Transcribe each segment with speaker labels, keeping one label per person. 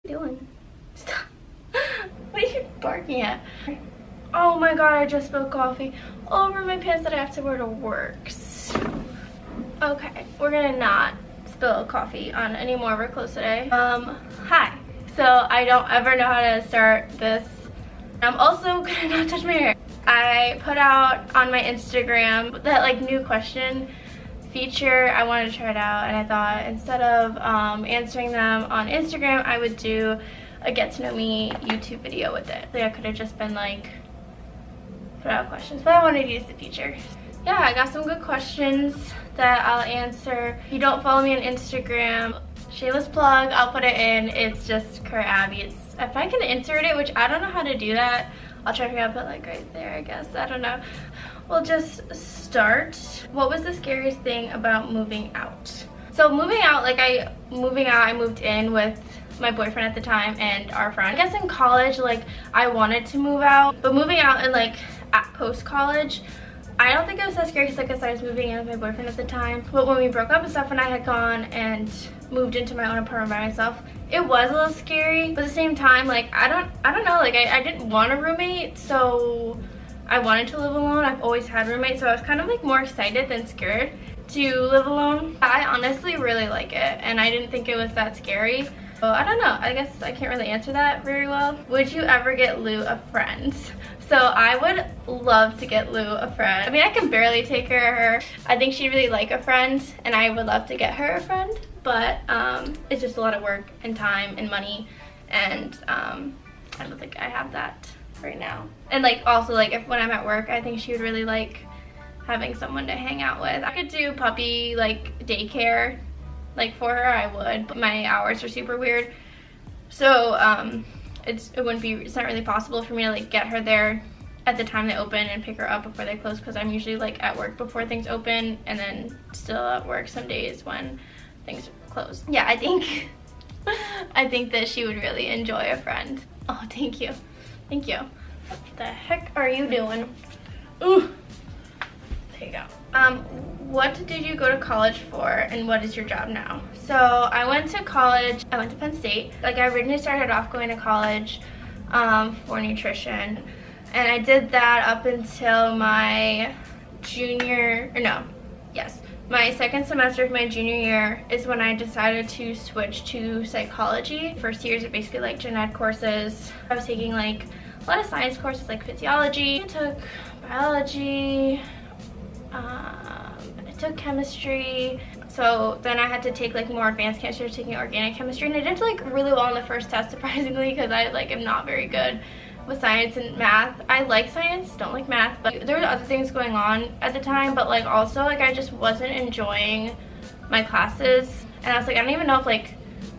Speaker 1: Doing? Stop. What are you barking at? Oh my god, I just spilled coffee over my pants that I have to wear to work. Okay, we're gonna not spill coffee on any more of our clothes today. Hi. So I don't ever know how to start this. I'm also gonna not touch my hair. I put out on my Instagram that like new question feature. I wanted to try it out, and I thought instead of answering them on Instagram, I would do a get to know me YouTube video with it. So I could have just been like put out questions, but I wanted to use the feature. Yeah, I got some good questions that I'll answer. If you don't follow me on Instagram, shameless plug, I'll put it in. It's just Kurt Abby. It's, if I can insert it, which I don't know how to do that, I'll try to figure out, but like right there, I guess. I don't know. We'll just start. What was the scariest thing about moving out? So moving out, I moved in with my boyfriend at the time and our friend. I guess in college, like I wanted to move out, but moving out and like at post-college, I don't think it was that scary because like I was moving in with my boyfriend at the time. But when we broke up and stuff, and I had gone and moved into my own apartment by myself, it was a little scary. But at the same time, like I don't know, like I didn't want a roommate, so I wanted to live alone. I've always had roommates, so I was kind of like more excited than scared to live alone. I honestly really like it, and I didn't think it was that scary. So I don't know, I guess I can't really answer that very well. Would you ever get Lou a friend? So I would love to get Lou a friend. I mean, I can barely take care of her. I think she'd really like a friend, and I would love to get her a friend, but it's just a lot of work and time and money, and I don't think I have that right now. And like also like when I'm at work, I think she would really like having someone to hang out with. I could do puppy like daycare like for her, I would, but my hours are super weird, so it's not really possible for me to like get her there at the time they open and pick her up before they close, because I'm usually like at work before things open and then still at work some days when things close. Yeah, I think that she would really enjoy a friend. Oh, thank you. Thank you. What the heck are you doing? Ooh. There you go. What did you go to college for, and what is your job now? So I went to college, I went to Penn State. Like I originally started off going to college for nutrition, and I did that up until my my second semester of my junior year is when I decided to switch to psychology. First years are basically like gen ed courses. I was taking like a lot of science courses like physiology. I took biology, I took chemistry. So then I had to take like more advanced chemistry. I was taking organic chemistry, and I did like really well on the first test, surprisingly, because I like am not very good with science and math. I like science, don't like math, but there were other things going on at the time, but like also like I just wasn't enjoying my classes, and I was like, I don't even know if like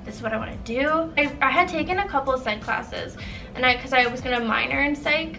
Speaker 1: this is what I want to do. I had taken a couple of psych classes, and because I was gonna minor in psych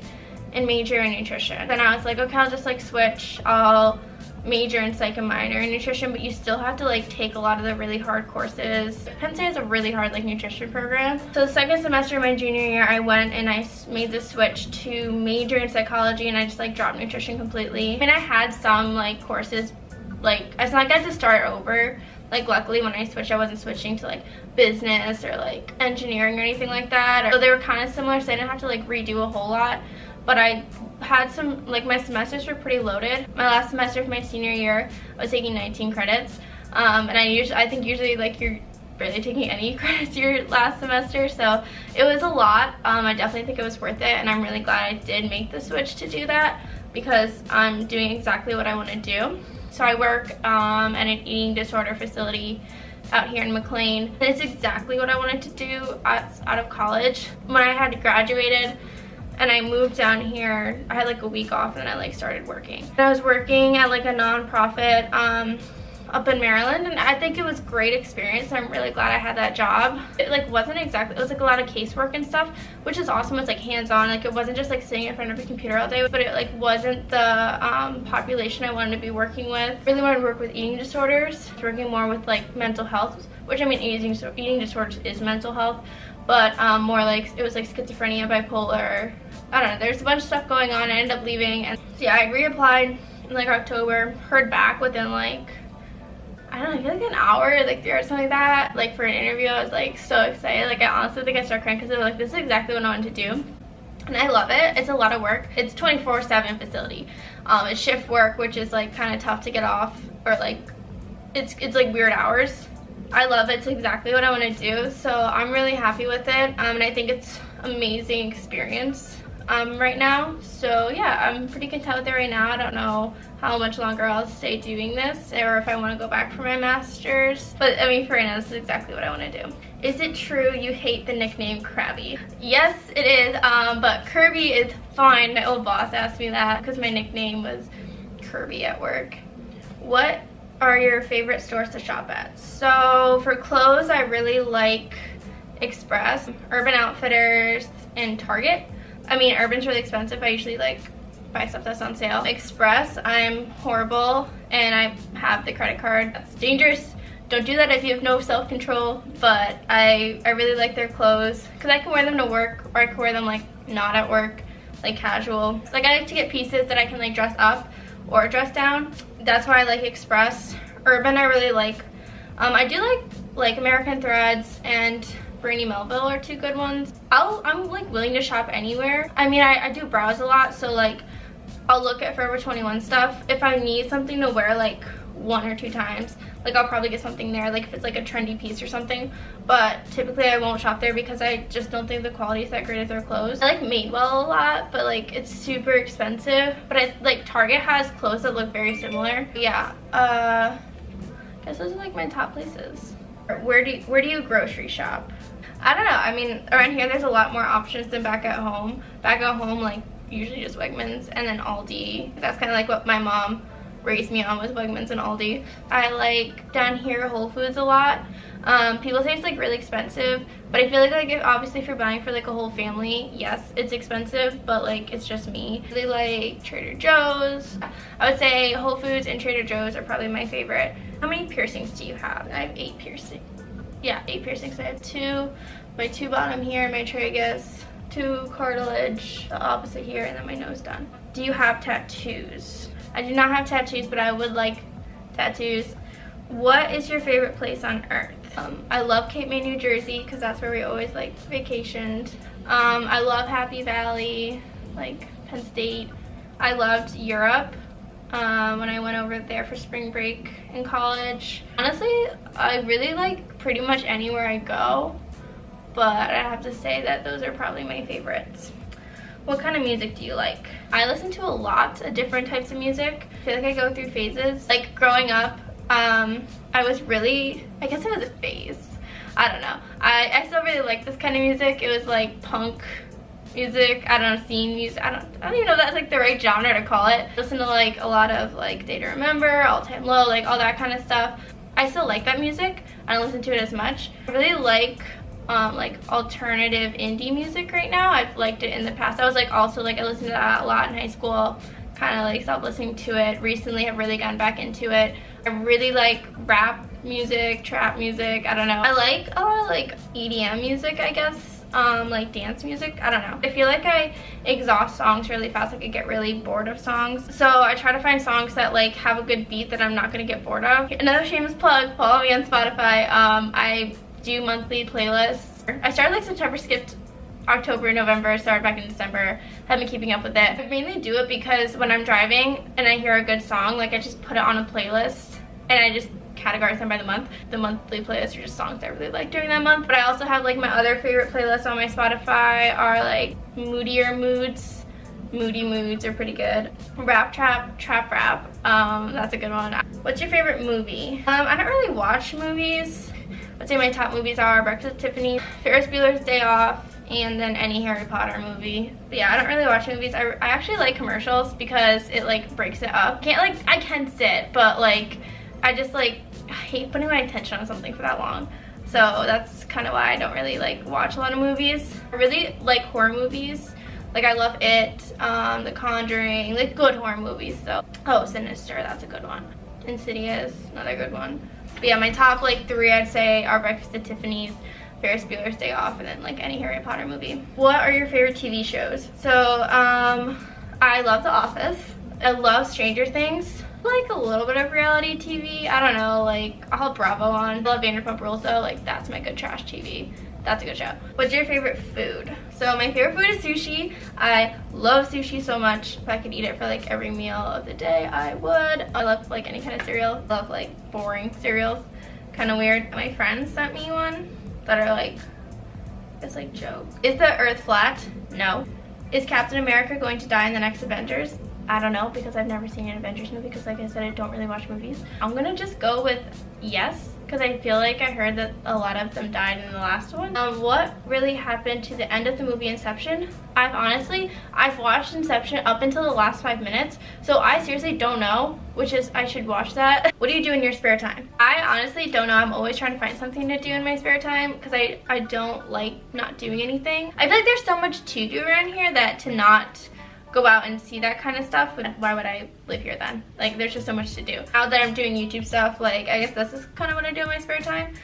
Speaker 1: and major in nutrition. Then I was like, okay, I'll just like switch. I'll major in psych and minor in nutrition, but you still have to like take a lot of the really hard courses. Penn State has a really hard like nutrition program. So the second semester of my junior year, I went and I made the switch to major in psychology, and I just like dropped nutrition completely. I mean, I had some like courses, like it's not like I had to start over. Like luckily when I switched, I wasn't switching to like business or like engineering or anything like that. So they were kind of similar, so I didn't have to like redo a whole lot. But I had some, like my semesters were pretty loaded. My last semester of my senior year, I was taking 19 credits. And I think usually like you're barely taking any credits your last semester, so it was a lot. I definitely think it was worth it, and I'm really glad I did make the switch to do that, because I'm doing exactly what I want to do. So I work at an eating disorder facility out here in McLean. And it's exactly what I wanted to do out of college. When I had graduated and I moved down here, I had like a week off, and then I like started working. And I was working at like a nonprofit up in Maryland, and I think it was a great experience. I'm really glad I had that job. It like wasn't exactly, it was like a lot of casework and stuff, which is awesome. It's like hands-on, like it wasn't just like sitting in front of a computer all day, but it like wasn't the population I wanted to be working with. Really wanted to work with eating disorders, working more with like mental health, which I mean eating disorders is mental health, but more like it was like schizophrenia, bipolar, I don't know, there's a bunch of stuff going on. I ended up leaving, and so yeah, I reapplied in like October, heard back within like I don't know, I feel like an hour, like 3 hours, something like that. Like for an interview, I was like so excited. Like I honestly think I started crying because I was like, this is exactly what I wanted to do. And I love it. It's a lot of work. It's 24/7 facility. It's shift work, which is like kind of tough to get off, or like it's like weird hours. I love it. It's exactly what I want to do. So I'm really happy with it. And I think it's amazing experience right now. So yeah, I'm pretty content with it right now. I don't know how much longer I'll stay doing this, or if I want to go back for my master's. But I mean, for right now, this is exactly what I want to do. Is it true you hate the nickname Krabby? Yes, it is, but Kirby is fine. My old boss asked me that because my nickname was Kirby at work. What are your favorite stores to shop at? So for clothes, I really like Express, Urban Outfitters, and Target. I mean, Urban's really expensive. I usually like buy stuff that's on sale. Express, I'm horrible, and I have the credit card. That's dangerous. Don't do that if you have no self-control, but I really like their clothes because I can wear them to work, or I can wear them like not at work, like casual. Like I like to get pieces that I can like dress up or dress down. That's why I like Express. Urban I really like. I do like American Threads and Brandy Melville are two good ones. I'm like willing to shop anywhere. I mean, I do browse a lot, so like I'll look at Forever 21 stuff. If I need something to wear like 1 or 2 times, like I'll probably get something there, like if it's like a trendy piece or something. But typically I won't shop there because I just don't think the quality is that great as their clothes. I like Madewell a lot, but like it's super expensive. But I like Target has clothes that look very similar. Yeah, I guess those are like my top places. Where do you grocery shop? I don't know. I mean, around here there's a lot more options than back at home. Back at home, like usually just Wegmans and then Aldi. That's kind of like what my mom raised me on, was Wegmans and Aldi. I like down here Whole Foods a lot. People say it's like really expensive, but I feel like obviously if you're buying for like a whole family, yes, it's expensive, but like it's just me. I really like Trader Joe's. I would say Whole Foods and Trader Joe's are probably my favorite. How many piercings do you have? I have 8 piercings. Yeah, 8 piercings. I have 2, my 2 bottom here, my tragus, 2 cartilage, the opposite here, and then my nose done. Do you have tattoos? I do not have tattoos, but I would like tattoos. What is your favorite place on earth? I love Cape May, New Jersey, because that's where we always like vacationed. I love Happy Valley, like Penn State. I loved Europe when I went over there for spring break in college. Honestly, I really like pretty much anywhere I go, but I have to say that those are probably my favorites. What kind of music do you like? I listen to a lot of different types of music. I feel like I go through phases. Like growing up, I was really, I guess it was a phase. I don't know. I still really like this kind of music. It was like punk music, I don't know, scene music. I don't even know if that's like the right genre to call it. I listen to like a lot of like Day to Remember, All Time Low, like all that kind of stuff. I still like that music. I don't listen to it as much. I really like alternative indie music right now. I've liked it in the past. I was like also like I listened to that a lot in high school, kind of like stopped listening to it. Recently I've really gotten back into it. I really like rap music, trap music, I don't know. I like a lot of like EDM music, I guess, like dance music, I don't know. I feel like I exhaust songs really fast, like I get really bored of songs. So I try to find songs that like have a good beat that I'm not gonna get bored of. Another shameless plug, follow me on Spotify. I do monthly playlists. I started like September, skipped October, November, started back in December. Haven't been keeping up with it. I mainly do it because when I'm driving and I hear a good song, like I just put it on a playlist and I just categorize them by the month. The monthly playlists are just songs I really like during that month. But I also have like my other favorite playlists on my Spotify are like moodier moods. Moody moods are pretty good. Rap trap rap. That's a good one. What's your favorite movie? I don't really watch movies. I'd say my top movies are Breakfast at Tiffany's, Ferris Bueller's Day Off, and then any Harry Potter movie. But yeah, I don't really watch movies. I actually like commercials because it like breaks it up. I can sit, but like I just like hate putting my attention on something for that long. So that's kind of why I don't really like watch a lot of movies. I really like horror movies. Like I love It, The Conjuring, like good horror movies. So Sinister, that's a good one. Insidious, another good one. But yeah, my top like 3 I'd say are Breakfast at Tiffany's, Ferris Bueller's Day Off, and then like any Harry Potter movie. What are your favorite TV shows? So I love The Office. I love Stranger Things. Like a little bit of reality TV. I don't know, like I'll have Bravo on. I love Vanderpump Rules though, like that's my good trash TV. That's a good show. What's your favorite food? So my favorite food is sushi. I love sushi so much. If I could eat it for like every meal of the day, I would. I love like any kind of cereal. I love like boring cereals. Kind of weird. My friends sent me one that are like, it's like joke. Is the earth flat? No. Is Captain America going to die in the next Avengers? I don't know, because I've never seen an Avengers movie, because like I said, I don't really watch movies. I'm gonna just go with yes, because I feel like I heard that a lot of them died in the last one. What really happened to the end of the movie Inception? I've watched Inception up until the last 5 minutes, so I seriously don't know, which is I should watch that. What do you do in your spare time? I honestly don't know. I'm always trying to find something to do in my spare time, because I don't like not doing anything. I feel like there's so much to do around here that to not go out and see that kind of stuff, why would I live here then? Like there's just so much to do. Now that I'm doing YouTube stuff, like I guess this is kind of what I do in my spare time.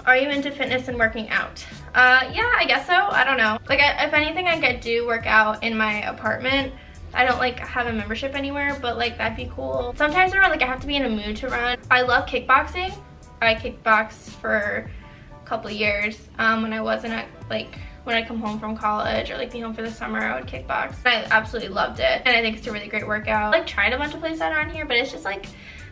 Speaker 1: Are you into fitness and working out? Yeah, I guess so. I don't know. Like if anything, I do work out in my apartment. I don't like have a membership anywhere, but like that'd be cool. Sometimes I have to be in a mood to run. I love kickboxing. I kickboxed for a couple of years when I wasn't at like when I come home from college or like be home for the summer, I would kickbox. I absolutely loved it, and I think it's a really great workout. I like tried a bunch of places around here, but it's just like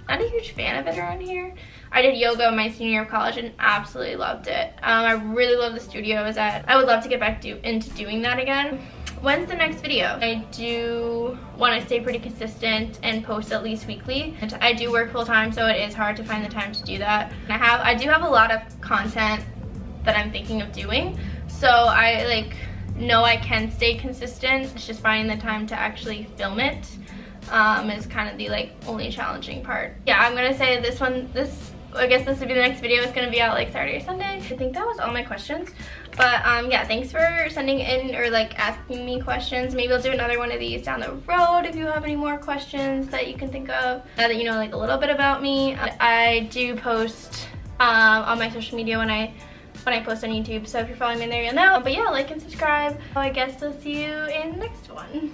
Speaker 1: not a huge fan of it around here. I did yoga my senior year of college and absolutely loved it. I really love the studio I was at. I would love to get back into doing that again. When's the next video? I do want to stay pretty consistent and post at least weekly. And I do work full time, so it is hard to find the time to do that. I do have a lot of content that I'm thinking of doing. So I like know I can stay consistent. It's just finding the time to actually film it is kind of the like only challenging part. Yeah, I'm gonna say I guess this would be the next video. It's gonna be out like Saturday or Sunday. I think that was all my questions. But yeah, thanks for sending in or like asking me questions. Maybe I'll do another one of these down the road if you have any more questions that you can think of. Now that you know like a little bit about me, I do post on my social media when I post on YouTube, so if you're following me there, you'll know. But yeah, like and subscribe. I guess I'll see you in the next one.